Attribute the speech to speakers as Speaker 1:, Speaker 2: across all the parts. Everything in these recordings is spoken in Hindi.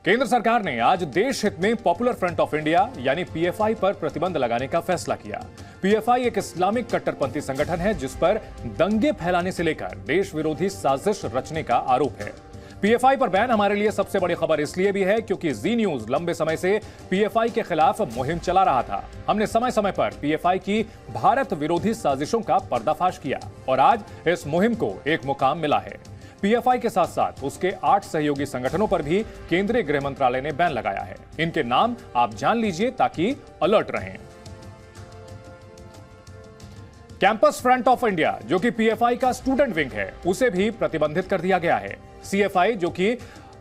Speaker 1: केंद्र सरकार ने आज देश हित में पॉपुलर फ्रंट ऑफ इंडिया यानी पीएफआई पर प्रतिबंध लगाने का फैसला किया। पीएफआई एक इस्लामिक कट्टरपंथी संगठन है जिस पर दंगे फैलाने से लेकर देश विरोधी साजिश रचने का आरोप है। पीएफआई पर बैन हमारे लिए सबसे बड़ी खबर इसलिए भी है क्योंकि जी न्यूज लंबे समय से पीएफआई के खिलाफ मुहिम चला रहा था। हमने समय समय पर पीएफआई की भारत विरोधी साजिशों का पर्दाफाश किया और आज इस मुहिम को एक मुकाम मिला है। पीएफआई के साथ साथ उसके 8 सहयोगी संगठनों पर भी केंद्रीय गृह मंत्रालय ने बैन लगाया है। इनके नाम आप जान लीजिए ताकि अलर्ट रहें। कैंपस फ्रंट ऑफ इंडिया जो कि पीएफआई का स्टूडेंट विंग है, उसे भी प्रतिबंधित कर दिया गया है। सीएफआई जो कि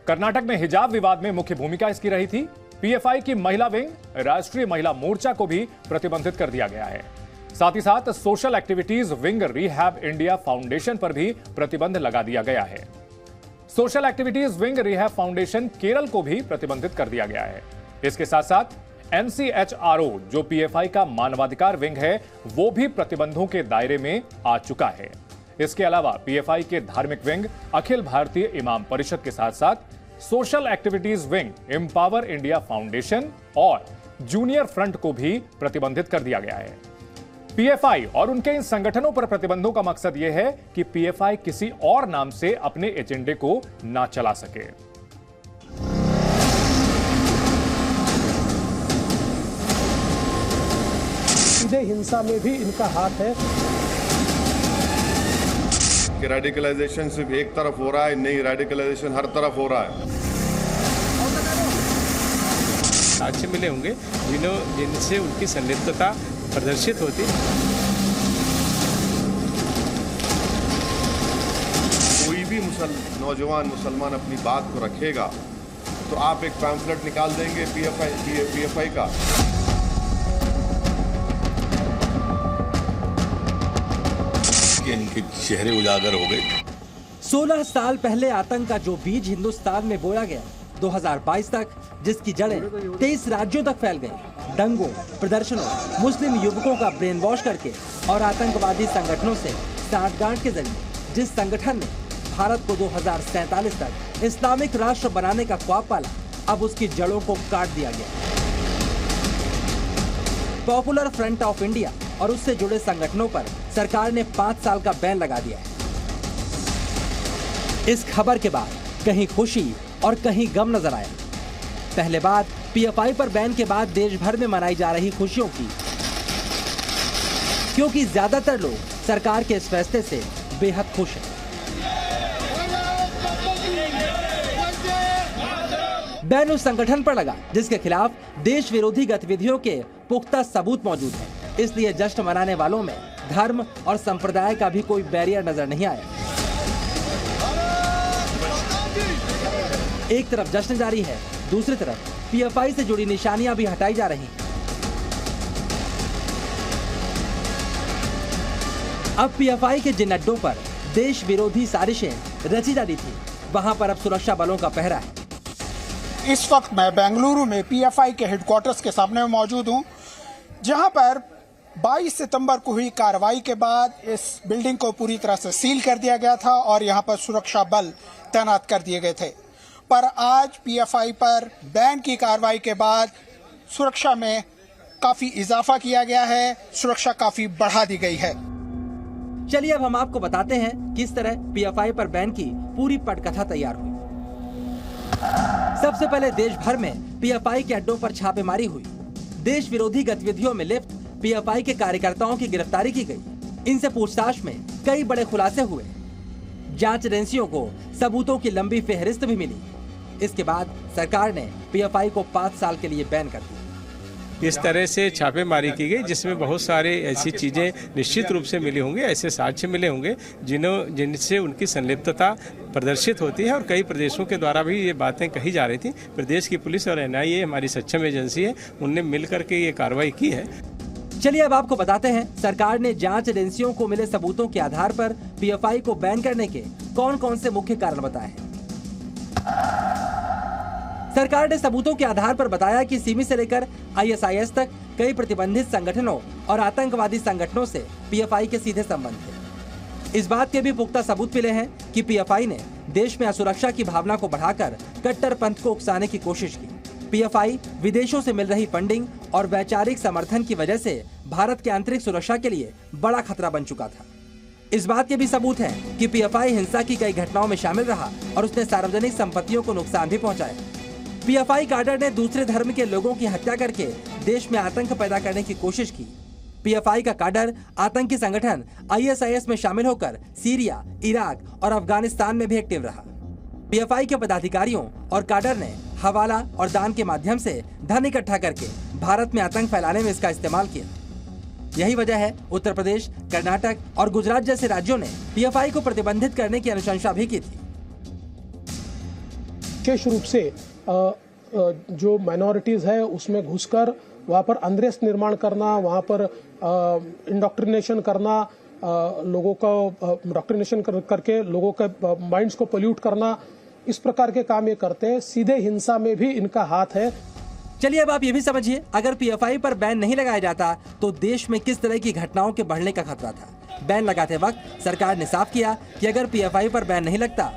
Speaker 1: कर्नाटक में हिजाब विवाद में मुख्य भूमिका इसकी रही थी। पीएफआई की महिला विंग राष्ट्रीय महिला मोर्चा को भी प्रतिबंधित कर दिया गया है। साथ ही साथ social activities wing rehab India foundation पर भी प्रतिबंध लगा दिया गया है। Social activities wing rehab foundation Kerala को भी प्रतिबंधित कर दिया गया है। इसके साथ साथ एनसीएचआरओ जो पीएफआई का मानवाधिकार विंग है, वो भी प्रतिबंधों के दायरे में आ चुका है। इसके अलावा पीएफआई के धार्मिक विंग अखिल भारतीय इमाम परिषद के साथ साथ social activities wing empower India foundation और जूनियर फ्रंट को भी प्रतिबंधित कर दिया गया है। पीएफआई और उनके इन संगठनों पर प्रतिबंधों का मकसद यह है कि पीएफआई किसी और नाम से अपने एजेंडे को ना चला सके।
Speaker 2: सीधे हिंसा में भी इनका हाथ है
Speaker 3: कि रेडिकलाइजेशन सिर्फ एक तरफ हो रहा है, नहीं, रेडिकलाइजेशन हर तरफ हो रहा है।
Speaker 4: साक्ष्य मिले होंगे जिनसे उनकी संलिप्तता प्रदर्शित होती।
Speaker 3: कोई भी नौजवान मुसलमान अपनी बात को रखेगा तो आप एक पैम्फलेट निकाल देंगे पीएफआई का।
Speaker 5: इनके चेहरे उजागर हो गए।
Speaker 6: 16 साल पहले आतंक का जो बीज हिंदुस्तान में बोया गया, 2022 तक जिसकी जड़ें 23 राज्यों तक फैल गई, दंगों, प्रदर्शनों, मुस्लिम युवकों का ब्रेन वॉश करके और आतंकवादी संगठनों से साठगांठ के जरिए जिस संगठन ने भारत को 2047 तक इस्लामिक राष्ट्र बनाने का ख्वाब पाला, अब उसकी जड़ों को काट दिया गया। पॉपुलर फ्रंट ऑफ इंडिया और उससे जुड़े संगठनों पर सरकार ने 5 साल का बैन लगा दिया है। इस खबर के बाद कहीं खुशी और कहीं गम नजर आया। पहले बात पीएफआई पर बैन के बाद देश भर में मनाई जा रही खुशियों की, क्योंकि ज्यादातर लोग सरकार के इस फैसले से बेहद खुश हैं। बैन उस संगठन पर लगा जिसके खिलाफ देश विरोधी गतिविधियों के पुख्ता सबूत मौजूद हैं, इसलिए जश्न मनाने वालों में धर्म और संप्रदाय का भी कोई बैरियर नजर नहीं आया। एक तरफ जश्न जारी है, दूसरी तरफ पीएफआई से जुड़ी निशानियां भी हटाई जा रही हैं। अब पीएफआई के जिन अड्डों पर देश विरोधी साजिशें रची जा रही थी, वहां पर अब सुरक्षा बलों का पहरा है।
Speaker 7: इस वक्त मैं बेंगलुरु में पीएफआई के हेडक्वार्टर्स के सामने मौजूद हूं, जहां पर 22 सितंबर को हुई कार्रवाई के बाद इस बिल्डिंग को पूरी तरह से सील कर दिया गया था और यहां पर सुरक्षा बल तैनात कर दिए गए थे। पर आज पीएफआई पर बैन की कार्रवाई के बाद सुरक्षा में काफी इजाफा किया गया है, सुरक्षा काफी बढ़ा दी गई है।
Speaker 6: चलिए अब हम आपको बताते हैं किस तरह पीएफआई पर बैन की पूरी पटकथा तैयार हुई। सबसे पहले देश भर में पीएफआई के अड्डों पर छापेमारी हुई। देश विरोधी गतिविधियों में लिप्त पीएफआई के कार्यकर्ताओं की गिरफ्तारी की गई। इनसे पूछताछ में कई बड़े खुलासे हुए। जांच एजेंसियों को सबूतों की लंबी फेहरिस्त भी मिली। इसके बाद सरकार ने पीएफआई को 5 साल के लिए बैन कर दिया।
Speaker 4: इस तरह से छापेमारी की गई जिसमें बहुत सारे ऐसी चीजें निश्चित रूप से मिली होंगी, ऐसे साक्ष्य मिले होंगे जिनसे उनकी संलिप्तता प्रदर्शित होती है और कई प्रदेशों के द्वारा भी ये बातें कही जा रही थी। प्रदेश की पुलिस और एनआईए हमारी सक्षम एजेंसी है, उनने मिलकर के ये कार्रवाई की है।
Speaker 6: चलिए अब आपको बताते हैं सरकार ने जांच एजेंसियों को मिले सबूतों के आधार पर पीएफआई को बैन करने के कौन कौन से मुख्य कारण बताए हैं। सरकार ने सबूतों के आधार पर बताया कि सिमी से लेकर आईएसआईएस तक कई प्रतिबंधित संगठनों और आतंकवादी संगठनों से पीएफआई के सीधे संबंध थे। इस बात के भी पुख्ता सबूत मिले हैं कि पीएफआई ने देश में असुरक्षा की भावना को बढ़ाकर कट्टरपंथ को उकसाने की कोशिश की। पीएफआई विदेशों से मिल रही फंडिंग और वैचारिक समर्थन की वजह से भारत के आंतरिक सुरक्षा के लिए बड़ा खतरा बन चुका था। इस बात के भी सबूत हैं कि पीएफआई हिंसा की कई घटनाओं में शामिल रहा और उसने सार्वजनिक संपत्तियों को नुकसान भी पहुंचाया। पीएफआई काडर ने दूसरे धर्म के लोगों की हत्या करके देश में आतंक पैदा करने की कोशिश की। पीएफआई का काडर आतंकी संगठन आईएसआईएस में शामिल होकर सीरिया, इराक और अफगानिस्तान में भी एक्टिव रहा। पीएफआई के पदाधिकारियों और काडर ने हवाला और दान के माध्यम से धन इकट्ठा करके भारत में आतंक फैलाने में इसका इस्तेमाल किया। यही वजह है उत्तर प्रदेश, कर्नाटक और गुजरात जैसे राज्यों ने पीएफआई को प्रतिबंधित करने की अनुशंसा भी की थी।
Speaker 2: विशेष रूप से जो माइनॉरिटीज है उसमें घुसकर वहाँ पर अनरेस्ट निर्माण करना, वहाँ पर इंडोक्ट्रिनेशन करना, लोगों का इंडोक्ट्रिनेशन करके लोगों के माइंड्स को पोल्यूट करना, इस प्रकार के काम ये करते हैं। सीधे हिंसा में भी इनका हाथ है।
Speaker 6: चलिए अब आप ये भी समझिए, अगर पीएफआई पर बैन नहीं लगाया जाता तो देश में किस तरह की घटनाओं के बढ़ने का खतरा था। बैन लगाते वक्त सरकार ने साफ किया कि अगर पीएफआई पर बैन नहीं लगता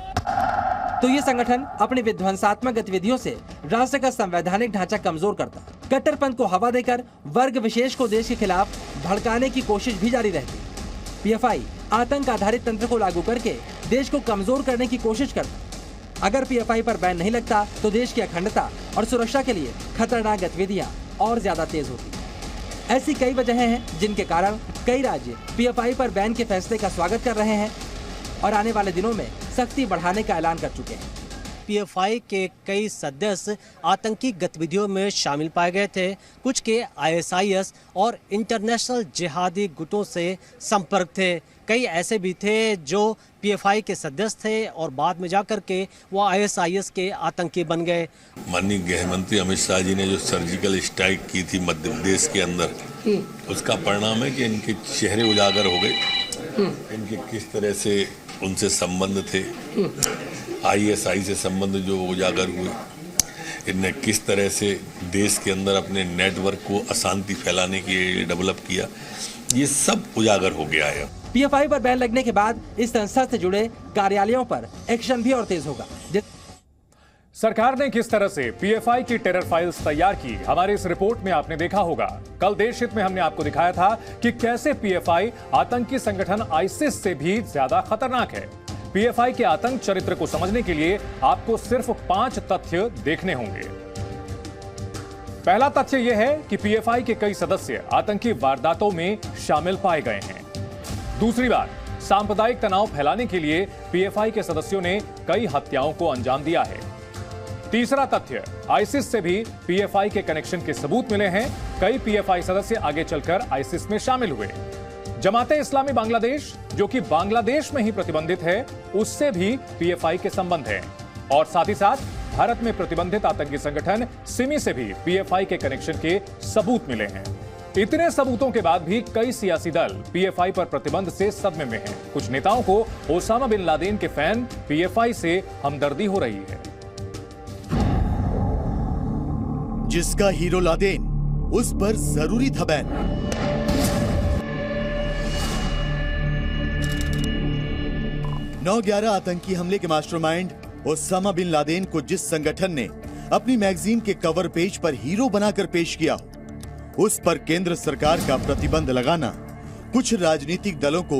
Speaker 6: तो ये संगठन अपनी विध्वंसात्मक गतिविधियों से राष्ट्र का संवैधानिक ढांचा कमजोर करता, कट्टरपंथ को हवा देकर वर्ग विशेष को देश के खिलाफ भड़काने की कोशिश भी जारी रहती। पीएफआई आतंक आधारित तंत्र को लागू करके देश को कमजोर करने की कोशिश करता। अगर पीएफआई पर बैन नहीं लगता तो देश की अखंडता और सुरक्षा के लिए खतरनाक गतिविधियां और ज्यादा तेज होती। ऐसी कई वजहें हैं जिनके कारण कई राज्य पीएफआई पर बैन के फैसले का स्वागत कर रहे हैं और आने वाले दिनों में सख्ती बढ़ाने का ऐलान कर चुके हैं।
Speaker 5: पीएफआई के कई सदस्य आतंकी गतिविधियों में शामिल पाए गए थे। कुछ के आईएसआईएस और इंटरनेशनल जिहादी गुटों से संपर्क थे। कई ऐसे भी थे जो पीएफआई के सदस्य थे और बाद में जाकर के वो आईएसआईएस के आतंकी बन गए।
Speaker 8: माननीय गृह मंत्री अमित शाह जी ने जो सर्जिकल स्ट्राइक की थी मध्य प्रदेश के अंदर, उसका परिणाम है कि इनके चेहरे उजागर हो गए। इनके किस तरह से उनसे संबंध थे, आईएसआई से संबंध जो उजागर हुए, इनने किस तरह से देश के अंदर अपने नेटवर्क को अशांति फैलाने के लिए डेवलप किया, ये सब उजागर हो गया है।
Speaker 6: पीएफआई पर बैन लगने के बाद इस संस्था से जुड़े कार्यालयों पर एक्शन भी और तेज होगा।
Speaker 1: सरकार ने किस तरह से पीएफआई की टेरर फाइल्स तैयार की, हमारी इस रिपोर्ट में आपने देखा होगा। कल देश हित में हमने आपको दिखाया था कि कैसे पीएफआई आतंकी संगठन आईसिस से भी ज्यादा खतरनाक है। पीएफआई के आतंक चरित्र को समझने के लिए आपको सिर्फ 5 तथ्य देखने होंगे। पहला तथ्य यह है कि पीएफआई के कई सदस्य आतंकी वारदातों में शामिल पाए गए हैं। दूसरी बात, सांप्रदायिक तनाव फैलाने के लिए पीएफआई के सदस्यों ने कई हत्याओं को अंजाम दिया है। तीसरा तथ्य, आईसिस से भी पीएफआई के कनेक्शन के सबूत मिले हैं। कई पीएफआई सदस्य आगे चलकर आईसिस में शामिल हुए। जमाते इस्लामी बांग्लादेश, जो कि बांग्लादेश में ही प्रतिबंधित है, उससे भी पीएफआई के संबंध हैं। और साथ ही साथ भारत में प्रतिबंधित आतंकी संगठन सिमी से भी पीएफआई के कनेक्शन के सबूत मिले हैं। इतने सबूतों के बाद भी कई सियासी दल पीएफआई पर प्रतिबंध से सदमे में हैं। कुछ नेताओं को ओसामा बिन लादेन के फैन पीएफआई से हमदर्दी हो रही है।
Speaker 9: जिसका हीरो लादेन, उस पर जरूरी था बैन। नौ 11 आतंकी हमले के मास्टरमाइंड ओसामा बिन लादेन को जिस संगठन ने अपनी मैगजीन के कवर पेज पर हीरो बनाकर पेश किया, उस पर केंद्र सरकार का प्रतिबंध लगाना कुछ राजनीतिक दलों को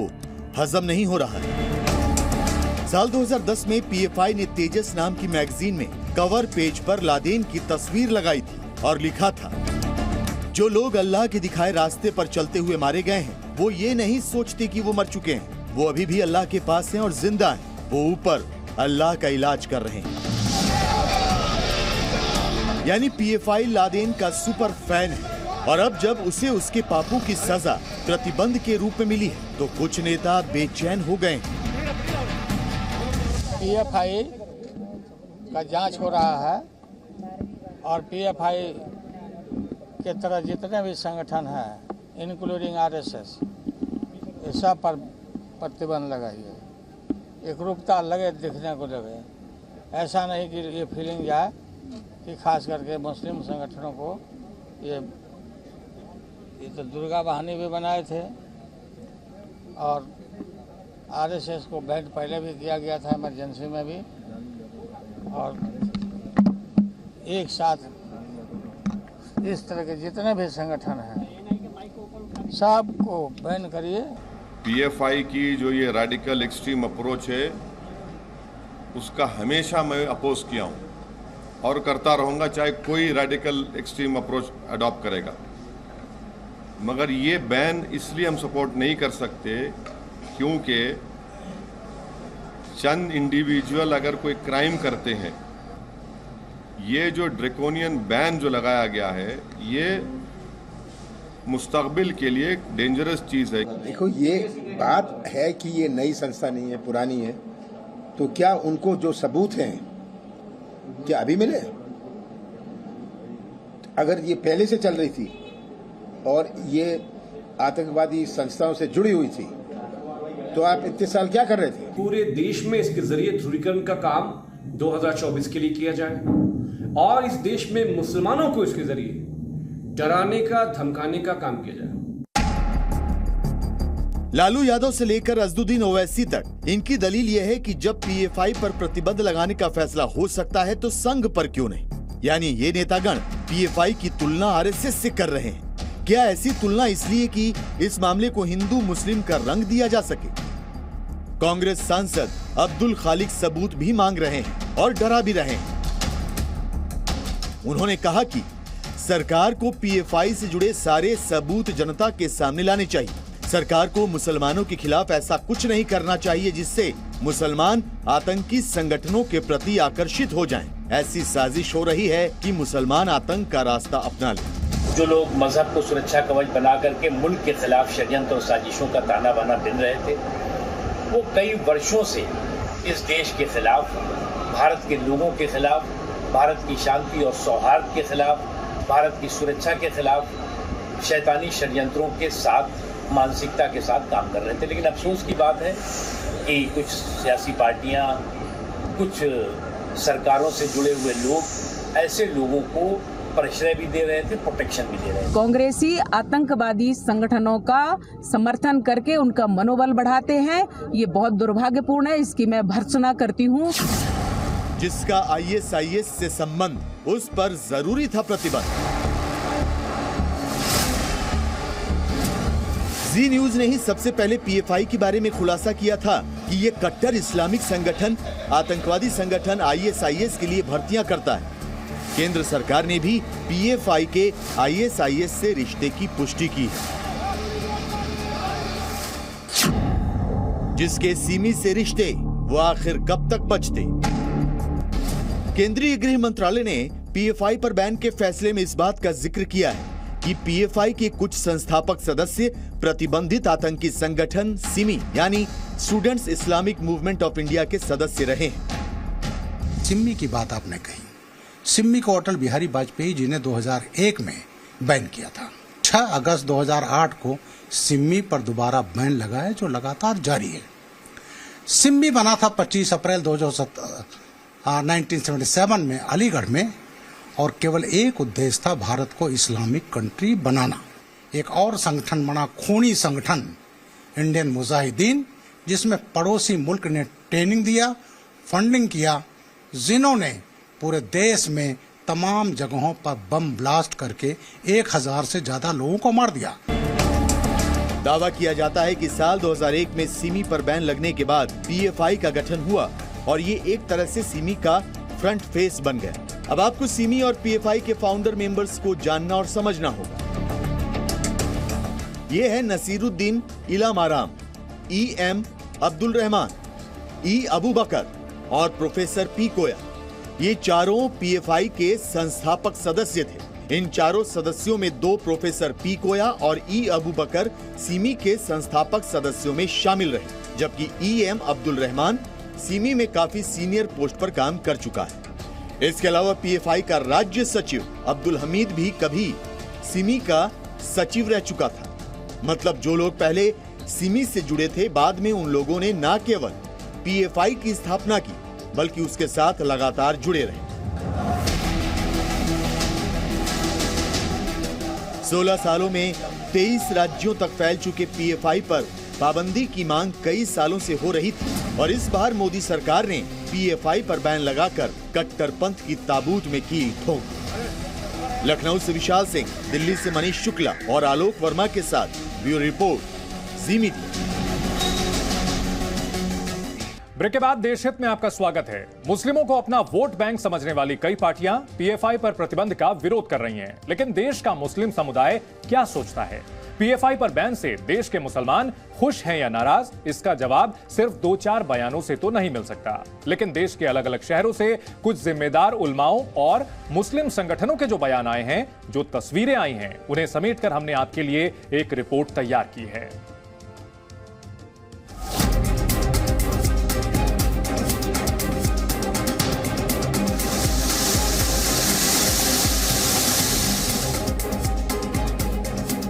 Speaker 9: हजम नहीं हो रहा है। साल 2010 में पीएफआई ने तेजस नाम की मैगजीन में कवर पेज पर लादेन की तस्वीर लगाई थी और लिखा था, जो लोग अल्लाह के दिखाए रास्ते पर चलते हुए मारे गए हैं, वो ये नहीं सोचते कि वो मर चुके हैं, वो अभी भी अल्लाह के पास हैं और जिंदा हैं। वो ऊपर अल्लाह का इलाज कर रहे हैं। यानी पीएफआई लादेन का सुपर फैन है। और अब जब उसे उसके पापों की सजा प्रतिबंध के रूप में मिली है, तो कुछ नेता बेचैन हो गए।
Speaker 10: पीएफआई का जांच हो रहा है और पीएफआई के तरह जितने भी संगठन हैं, इंक्लूडिंग आरएसएस, ये सब पर प्रतिबंध लगाइए। एकरूपता लगे, दिखने को लगे। ऐसा नहीं कि ये फीलिंग जाए कि खास करके मुस्लिम संगठनों को ये तो दुर्गा वाहिनी भी बनाए थे और आरएसएस को बैन पहले भी किया गया था इमरजेंसी में भी। और एक साथ इस तरह के जितने भी संगठन हैं सबको बैन करिए।
Speaker 3: पीएफआई की जो ये रेडिकल एक्सट्रीम अप्रोच है उसका हमेशा मैं अपोज किया हूँ और करता रहूँगा, चाहे कोई रेडिकल एक्सट्रीम अप्रोच अडॉप्ट करेगा। मगर ये बैन इसलिए हम सपोर्ट नहीं कर सकते क्योंकि चंद इंडिविजुअल अगर कोई क्राइम करते हैं, ये जो ड्रैकोनियन बैन जो लगाया गया है ये मुस्तकबिल के लिए एक डेंजरस चीज़ है।
Speaker 11: देखो, ये बात है कि ये नई संस्था नहीं है, पुरानी है, तो क्या उनको जो सबूत हैं क्या अभी मिले? अगर ये पहले से चल रही थी और ये आतंकवादी संस्थाओं से जुड़ी हुई थी तो आप इतने साल क्या कर रहे थे?
Speaker 12: पूरे देश में इसके जरिए ध्रुवीकरण का काम 2024 के लिए किया जाए और इस देश में मुसलमानों को इसके जरिए डराने का, धमकाने का काम किया जाए।
Speaker 9: लालू यादव से लेकर अजदुद्दीन ओवैसी तक इनकी दलील यह है कि जब पीएफआई पर प्रतिबंध लगाने का फैसला हो सकता है तो संघ पर क्यों नहीं? यानी ये नेतागण पीएफआई की तुलना आरएसएस से कर रहे हैं। क्या ऐसी तुलना इसलिए कि इस मामले को हिंदू मुस्लिम का रंग दिया जा सके? कांग्रेस सांसद अब्दुल खालिक सबूत भी मांग रहे हैं और डरा भी रहे हैं। उन्होंने कहा कि सरकार को पीएफआई से जुड़े सारे सबूत जनता के सामने लाने चाहिए। सरकार को मुसलमानों के खिलाफ ऐसा कुछ नहीं करना चाहिए जिससे मुसलमान आतंकी संगठनों के प्रति आकर्षित हो जाएं। ऐसी साजिश हो रही है कि मुसलमान आतंक का रास्ता अपना लें।
Speaker 13: जो लोग मजहब को सुरक्षा कवच बना करके मुल्क के खिलाफ षड्यंत्र और साजिशों का ताना बाना बिन रहे थे, वो कई वर्षों से इस देश के खिलाफ, भारत के लोगों के खिलाफ, भारत की शांति और सौहार्द के खिलाफ, भारत की सुरक्षा के खिलाफ शैतानी षड्यंत्रों के साथ, मानसिकता के साथ काम कर रहे थे। लेकिन अफसोस की बात है कि कुछ सियासी पार्टियां, कुछ सरकारों से जुड़े हुए लोग ऐसे लोगों को प्रश्रय भी दे रहे थे, प्रोटेक्शन भी दे रहे थे।
Speaker 14: कांग्रेसी आतंकवादी संगठनों का समर्थन करके उनका मनोबल बढ़ाते हैं। ये बहुत दुर्भाग्यपूर्ण है, इसकी मैं भर्त्सना करती हूँ।
Speaker 9: जिसका आईएसआईएस से संबंध, उस पर जरूरी था प्रतिबंध। जी न्यूज ने ही सबसे पहले पीएफआई के बारे में खुलासा किया था कि ये कट्टर इस्लामिक संगठन, आतंकवादी संगठन आईएसआईएस के लिए भर्तियां करता है। केंद्र सरकार ने भी पीएफआई के आईएसआईएस से रिश्ते की पुष्टि की है। जिसके सीमी से रिश्ते वो आखिर कब तक बचते? केंद्रीय गृह मंत्रालय ने पीएफआई पर बैन के फैसले में इस बात का जिक्र किया है कि पीएफआई के कुछ संस्थापक सदस्य प्रतिबंधित आतंकी संगठन सिमी यानी students Islamic movement of India के सदस्य रहे हैं।
Speaker 15: सिमी की बात आपने कही। सिमी को अटल बिहारी वाजपेयी जी ने 2001 में बैन किया था। 6 अगस्त 2008 को सिमी पर दोबारा बैन लगा है जो लगातार जारी है। सिमी बना था 25 अप्रैल 1977 में अलीगढ़ में और केवल एक उद्देश्य था भारत को इस्लामिक कंट्री बनाना। एक और संगठन बना, खूनी संगठन इंडियन मुजाहिदीन, जिसमें पड़ोसी मुल्क ने ट्रेनिंग दिया, फंडिंग किया, जिन्होंने पूरे देश में तमाम जगहों पर बम ब्लास्ट करके 1000 से ज्यादा लोगों को मार दिया।
Speaker 9: दावा किया जाता है कि साल 2001 में सिमी पर बैन लगने के बाद पीएफआई का गठन हुआ और ये एक तरह से सिमी का फ्रंट फेस बन गया। अब आपको सिमी और पीएफआई के फाउंडर मेंबर्स को जानना और समझना होगा। ये है नसीरुद्दीन इलाम आराम, E.M. अब्दुल रहमान, E. अबू बकर और प्रोफेसर पी कोया। ये चारों पीएफआई के संस्थापक सदस्य थे। इन चारों सदस्यों में 2 प्रोफेसर पी कोया और E. अबू बकर सिमी के संस्थापक सदस्यों में शामिल रहे, जबकि E.M. अब्दुल रहमान सिमी में काफी सीनियर पोस्ट पर काम कर चुका है। इसके अलावा पीएफआई का राज्य सचिव अब्दुल हमीद भी कभी सिमी का सचिव रह चुका था। मतलब जो लोग पहले सिमी से जुड़े थे, बाद में उन लोगों ने न केवल पीएफआई की स्थापना की बल्कि उसके साथ लगातार जुड़े रहे। 16 सालों में 23 राज्यों तक फैल चुके पीएफआई पर पाबंदी की मांग कई सालों से हो रही थी और इस बार मोदी सरकार ने पीएफआई पर बैन लगाकर कट्टरपंथ की ताबूत में की ठोंक। लखनऊ से विशाल सिंह, दिल्ली से मनीष शुक्ला और आलोक वर्मा के साथ ब्यूरो रिपोर्ट, जी मीडिया।
Speaker 1: ब्रेक के बाद देश हित में आपका स्वागत है। मुस्लिमों को अपना वोट बैंक समझने वाली कई पार्टियां पीएफआई पर प्रतिबंध का विरोध कर रही हैं, लेकिन देश का मुस्लिम समुदाय क्या सोचता है? पीएफआई पर बैन से देश के मुसलमान खुश हैं या नाराज? इसका जवाब सिर्फ 2-4 बयानों से तो नहीं मिल सकता, लेकिन देश के अलग अलग शहरों से कुछ जिम्मेदार उलमाओं और मुस्लिम संगठनों के जो बयान आए हैं, जो तस्वीरें आई हैं, उन्हें समेटकर हमने आपके लिए एक रिपोर्ट तैयार की है।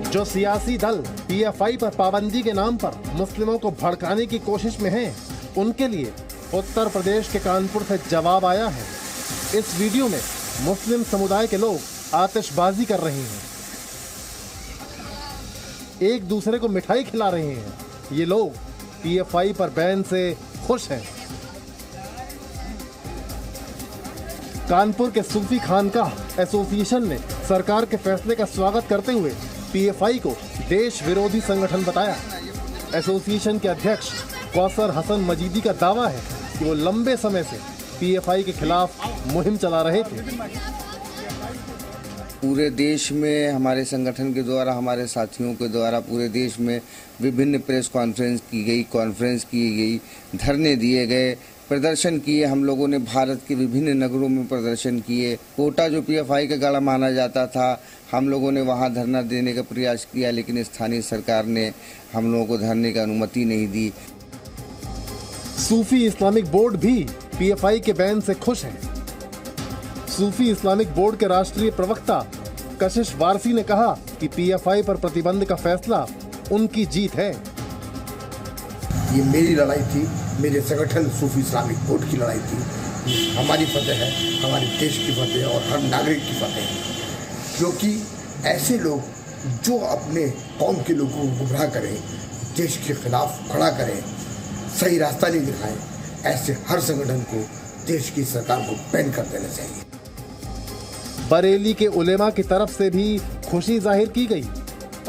Speaker 16: जो सियासी दल पीएफआई पर पाबंदी के नाम पर मुस्लिमों को भड़काने की कोशिश में हैं, उनके लिए उत्तर प्रदेश के कानपुर से जवाब आया है। इस वीडियो में मुस्लिम समुदाय के लोग आतिशबाजी कर रहे हैं, एक दूसरे को मिठाई खिला रहे हैं। ये लोग पीएफआई पर बैन से खुश हैं। कानपुर के सूफी खानकाह एसोसिएशन ने सरकार के फैसले का स्वागत करते हुए पीएफआई को देश विरोधी संगठन बताया। एसोसिएशन के अध्यक्ष कौसर हसन मजीदी का दावा है कि वो लंबे समय से पीएफआई के खिलाफ मुहिम चला रहे थे।
Speaker 17: पूरे देश में हमारे संगठन के द्वारा, हमारे साथियों के द्वारा पूरे देश में विभिन्न प्रेस कॉन्फ्रेंस की गई, धरने दिए गए, प्रदर्शन किए। हम लोगों ने भारत के विभिन्न नगरों में प्रदर्शन किए। कोटा जो पीएफआई का गढ़ माना जाता था, हम लोगों ने वहां धरना देने का प्रयास किया, लेकिन स्थानीय सरकार ने हम लोगों को धरने की अनुमति नहीं दी।
Speaker 16: सूफी इस्लामिक बोर्ड भी पीएफआई के बैन से खुश है। सूफी इस्लामिक बोर्ड के राष्ट्रीय प्रवक्ता कशिश वारसी ने कहा कि पीएफआई पर प्रतिबंध का फैसला उनकी जीत है।
Speaker 18: ये मेरी लड़ाई थी, मेरे संगठन सूफी इस्लामिक बोर्ड की लड़ाई थी। हमारी फतेह है, हमारे देश की फतेह और हर नागरिक की फतेह है, क्योंकि ऐसे लोग जो अपने कौम के लोगों को गुमराह करें, देश के खिलाफ खड़ा करें, सही रास्ता नहीं दिखाएं, ऐसे हर संगठन को, देश की सरकार को बैन कर देना चाहिए।
Speaker 16: बरेली के उलेमा की तरफ से भी खुशी जाहिर की गई।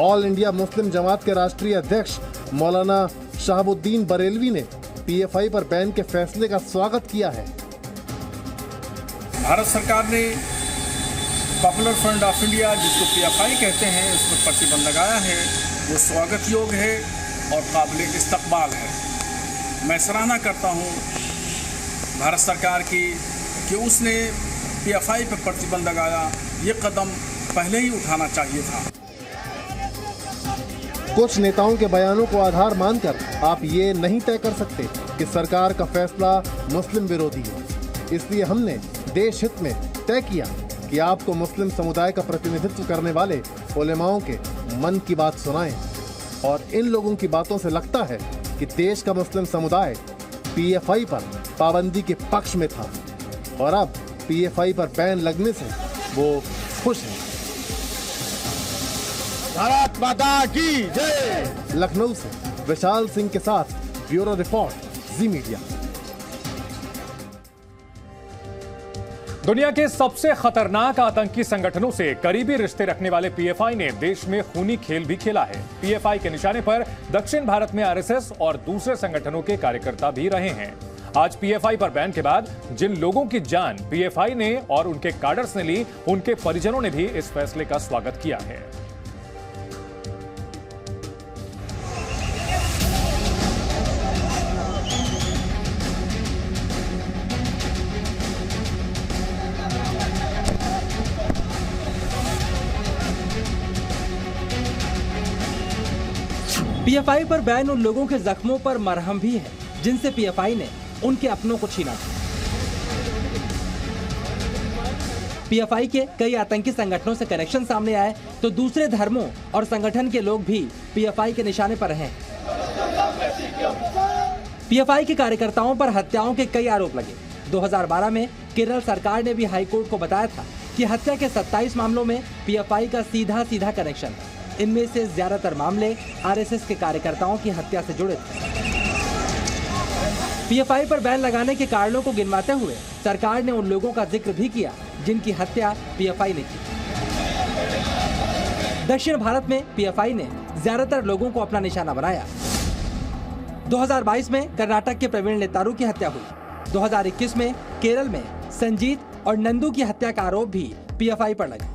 Speaker 16: ऑल इंडिया मुस्लिम जमात के राष्ट्रीय अध्यक्ष मौलाना शहाबुद्दीन बरेलवी ने पीएफआई पर बैन के फैसले का स्वागत किया है।
Speaker 19: भारत सरकार ने पॉपुलर फ्रंट ऑफ इंडिया, जिसको पीएफआई कहते हैं, उस पर प्रतिबंध लगाया है। वो स्वागत योग्य है और काबिल इस्तकबाल है। मैं सराहना करता हूँ भारत सरकार की कि उसने पीएफआई पर प्रतिबंध लगाया। ये कदम पहले ही उठाना चाहिए था।
Speaker 16: कुछ नेताओं के बयानों को आधार मानकर आप ये नहीं तय कर सकते कि सरकार का फैसला मुस्लिम विरोधी है। इसलिए हमने देश हित में तय किया कि आपको मुस्लिम समुदाय का प्रतिनिधित्व करने वाले उलेमाओं के मन की बात सुनाएं। और इन लोगों की बातों से लगता है कि देश का मुस्लिम समुदाय पीएफआई पर पाबंदी के पक्ष में था और अब पीएफआई पर बैन लगने से वो खुश है।
Speaker 18: भारत माता की जय।
Speaker 16: लखनऊ से विशाल सिंह के साथ ब्यूरो रिपोर्ट, जी मीडिया।
Speaker 1: दुनिया के सबसे खतरनाक आतंकी संगठनों से करीबी रिश्ते रखने वाले पीएफआई ने देश में खूनी खेल भी खेला है। पीएफआई के निशाने पर दक्षिण भारत में आरएसएस और दूसरे संगठनों के कार्यकर्ता भी रहे हैं। आज पीएफआई पर बैन के बाद जिन लोगों की जान पीएफआई ने और उनके काडर्स ने ली, उनके परिजनों ने भी इस फैसले का स्वागत किया है।
Speaker 6: पीएफआई पर बैन उन लोगों के जख्मों पर मरहम भी है जिनसे पीएफआई ने उनके अपनों को छीना था। पीएफआई के कई आतंकी संगठनों से कनेक्शन सामने आए तो दूसरे धर्मों और संगठन के लोग भी पीएफआई के निशाने पर हैं। पीएफआई के कार्यकर्ताओं पर हत्याओं के कई आरोप लगे। 2012 में केरल सरकार ने भी हाईकोर्ट को बताया था कि हत्या के 27 मामलों में पीएफआई का सीधा कनेक्शन है। इनमें से ज्यादातर मामले आरएसएस के कार्यकर्ताओं की हत्या से जुड़े थे। पीएफआई पर बैन लगाने के कारणों को गिनवाते हुए सरकार ने उन लोगों का जिक्र भी किया जिनकी हत्या पीएफआई ने की। दक्षिण भारत में पीएफआई ने ज्यादातर लोगों को अपना निशाना बनाया। 2022 में कर्नाटक के प्रवीण नेतारू की हत्या हुई। 2021 में केरल में संजीत और नंदू की हत्या का आरोप भी पीएफआई पर लगा।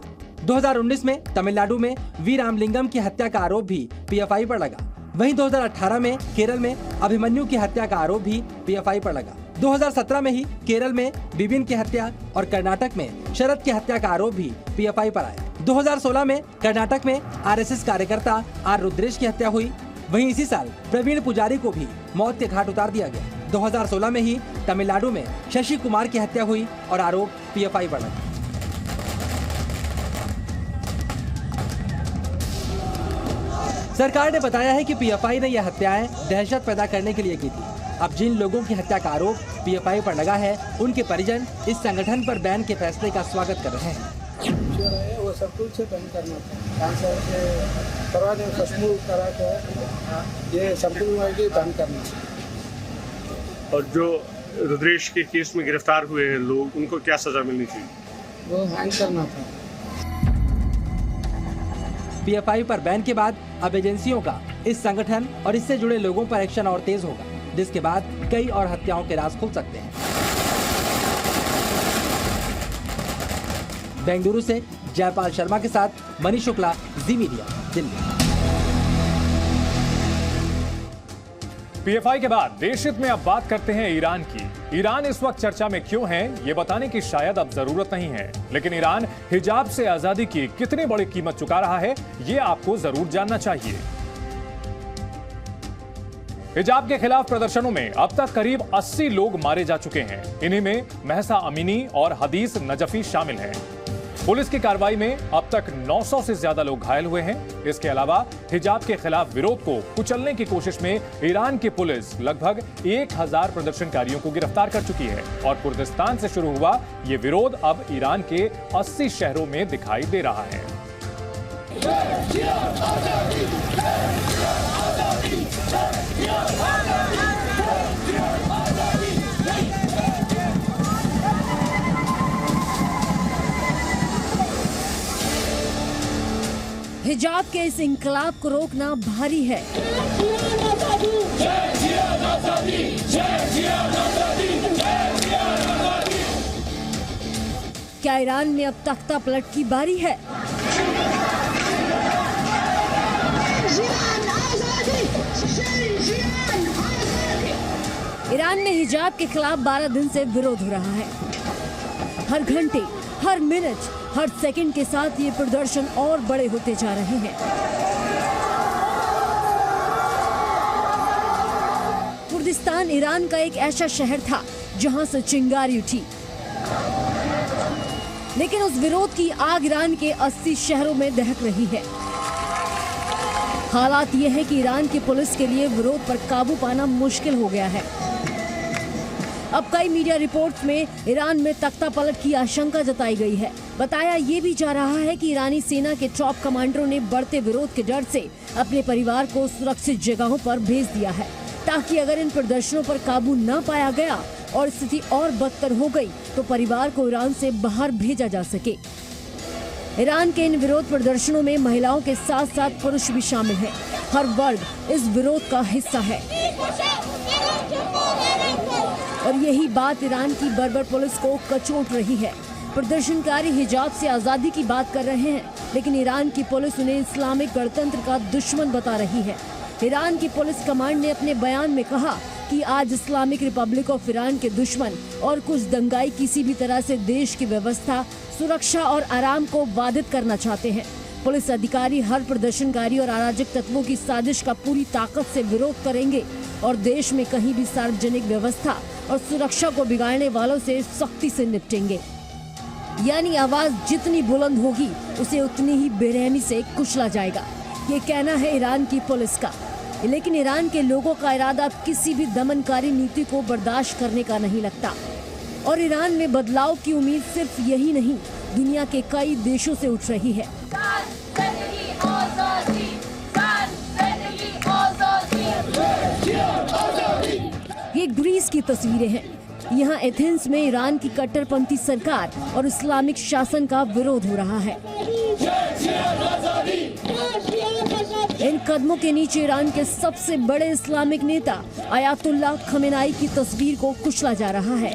Speaker 6: 2019 में तमिलनाडु में वी रामलिंगम की हत्या का आरोप भी पीएफआई पर लगा। वहीं 2018 में केरल में अभिमन्यु की हत्या का आरोप भी पीएफआई पर लगा। 2017 में ही केरल में बिबिन की हत्या और कर्नाटक में शरद की हत्या का आरोप भी पीएफआई पर आया। 2016 में कर्नाटक में आरएसएस कार्यकर्ता आर रुद्रेश की हत्या हुई। वहीं इसी साल प्रवीण पुजारी को भी मौत के घाट उतार दिया गया। 2016 में ही तमिलनाडु में शशि कुमार की हत्या हुई और आरोप पीएफआई पर लगा। सरकार ने बताया है कि पीएफआई ने यह हत्याएं दहशत पैदा करने के लिए की थी। अब जिन लोगों की हत्या का आरोप पीएफआई पर लगा है, उनके परिजन इस संगठन पर बैन के फैसले का स्वागत कर रहे हैं।
Speaker 20: वो सब कुछ से बैन करना था, कैंसर के करवा दें, सचमुच करा के ये संपूर्ण की बैन करना।
Speaker 21: और जो रुद्रेश के केस में गिरफ्तार हुए हैं लोग, उनको क्या सजा मिलनी चाहिए?
Speaker 20: वो हैंग करना था।
Speaker 6: पीएफआई पर बैन के बाद अब एजेंसियों का इस संगठन और इससे जुड़े लोगों पर एक्शन और तेज होगा, जिसके बाद कई और हत्याओं के राज खुल सकते हैं। बेंगलुरु से जयपाल शर्मा के साथ मनीष शुक्ला, जी मीडिया, दिल्ली।
Speaker 1: पीएफआई के बाद देश हित में अब बात करते हैं ईरान की। ईरान इस वक्त चर्चा में क्यों है, ये बताने की शायद अब जरूरत नहीं है, लेकिन ईरान हिजाब से आजादी की कितनी बड़ी कीमत चुका रहा है, ये आपको जरूर जानना चाहिए। हिजाब के खिलाफ प्रदर्शनों में अब तक करीब 80 लोग मारे जा चुके हैं। इन्हीं में महसा अमीनी और हदीस नजफी शामिल हैं। पुलिस की कार्रवाई में अब तक 900 से ज्यादा लोग घायल हुए हैं। इसके अलावा हिजाब के खिलाफ विरोध को कुचलने की कोशिश में ईरान की पुलिस लगभग 1000 प्रदर्शनकारियों को गिरफ्तार कर चुकी है और कुर्दिस्तान से शुरू हुआ ये विरोध अब ईरान के 80 शहरों में दिखाई दे रहा है।
Speaker 22: हिजाब के इस इंकलाब को रोकना भारी है। क्या ईरान में अब तख्ता पलट की बारी है? ईरान में हिजाब के खिलाफ 12 दिन से विरोध हो रहा है। हर घंटे, हर मिनट, हर सेकंड के साथ ये प्रदर्शन और बड़े होते जा रहे हैं। कुर्दिस्तान ईरान का एक ऐसा शहर था जहां से चिंगारी उठी, लेकिन उस विरोध की आग ईरान के 80 शहरों में दहक रही है। हालात ये है कि ईरान की पुलिस के लिए विरोध पर काबू पाना मुश्किल हो गया है। अब कई मीडिया रिपोर्ट्स में ईरान में तख्ता पलट की आशंका जताई गई है। बताया ये भी जा रहा है कि ईरानी सेना के टॉप कमांडरों ने बढ़ते विरोध के डर से अपने परिवार को सुरक्षित जगहों पर भेज दिया है, ताकि अगर इन प्रदर्शनों पर काबू न पाया गया और स्थिति और बदतर हो गई तो परिवार को ईरान से बाहर भेजा जा सके। ईरान के इन विरोध प्रदर्शनों में महिलाओं के साथ साथ पुरुष भी शामिल हैं। हर वर्ग इस विरोध का हिस्सा है और यही बात ईरान की बर्बर पुलिस को कचोट रही है। प्रदर्शनकारी हिजाब से आजादी की बात कर रहे हैं, लेकिन ईरान की पुलिस उन्हें इस्लामिक गणतंत्र का दुश्मन बता रही है। ईरान की पुलिस कमांड ने अपने बयान में कहा कि आज इस्लामिक रिपब्लिक ऑफ ईरान के दुश्मन और कुछ दंगाई किसी भी तरह से देश की व्यवस्था, सुरक्षा और आराम को बाधित करना चाहते हैं। पुलिस अधिकारी हर प्रदर्शनकारी और अराजक तत्वों की साजिश का पूरी ताकत से विरोध करेंगे और देश में कहीं भी सार्वजनिक व्यवस्था और सुरक्षा को बिगाड़ने वालों से सख्ती से निपटेंगे। यानी आवाज जितनी बुलंद होगी उसे उतनी ही बेरहमी से कुचला जाएगा, ये कहना है ईरान की पुलिस का। लेकिन ईरान के लोगों का इरादा किसी भी दमनकारी नीति को बर्दाश्त करने का नहीं लगता और ईरान में बदलाव की उम्मीद सिर्फ यही नहीं, दुनिया के कई देशों से उठ रही है। ये ग्रीस पेरिस की तस्वीरें हैं। यहाँ एथेंस में ईरान की कट्टरपंथी सरकार और इस्लामिक शासन का विरोध हो रहा है। इन कदमों के नीचे ईरान के सबसे बड़े इस्लामिक नेता अयातुल्लाह खमेनाई की तस्वीर को कुचला जा रहा है।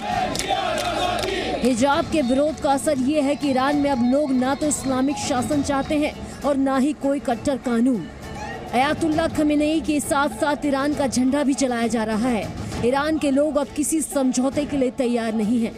Speaker 22: हिजाब के विरोध का असर ये है कि ईरान में अब लोग ना तो इस्लामिक शासन चाहते हैं और ना ही कोई कट्टर कानून। अयातुल्लाह खमेनेई के साथ साथ ईरान का झंडा भी चलाया जा रहा है। ईरान के लोग अब किसी समझौते के लिए तैयार नहीं हैं।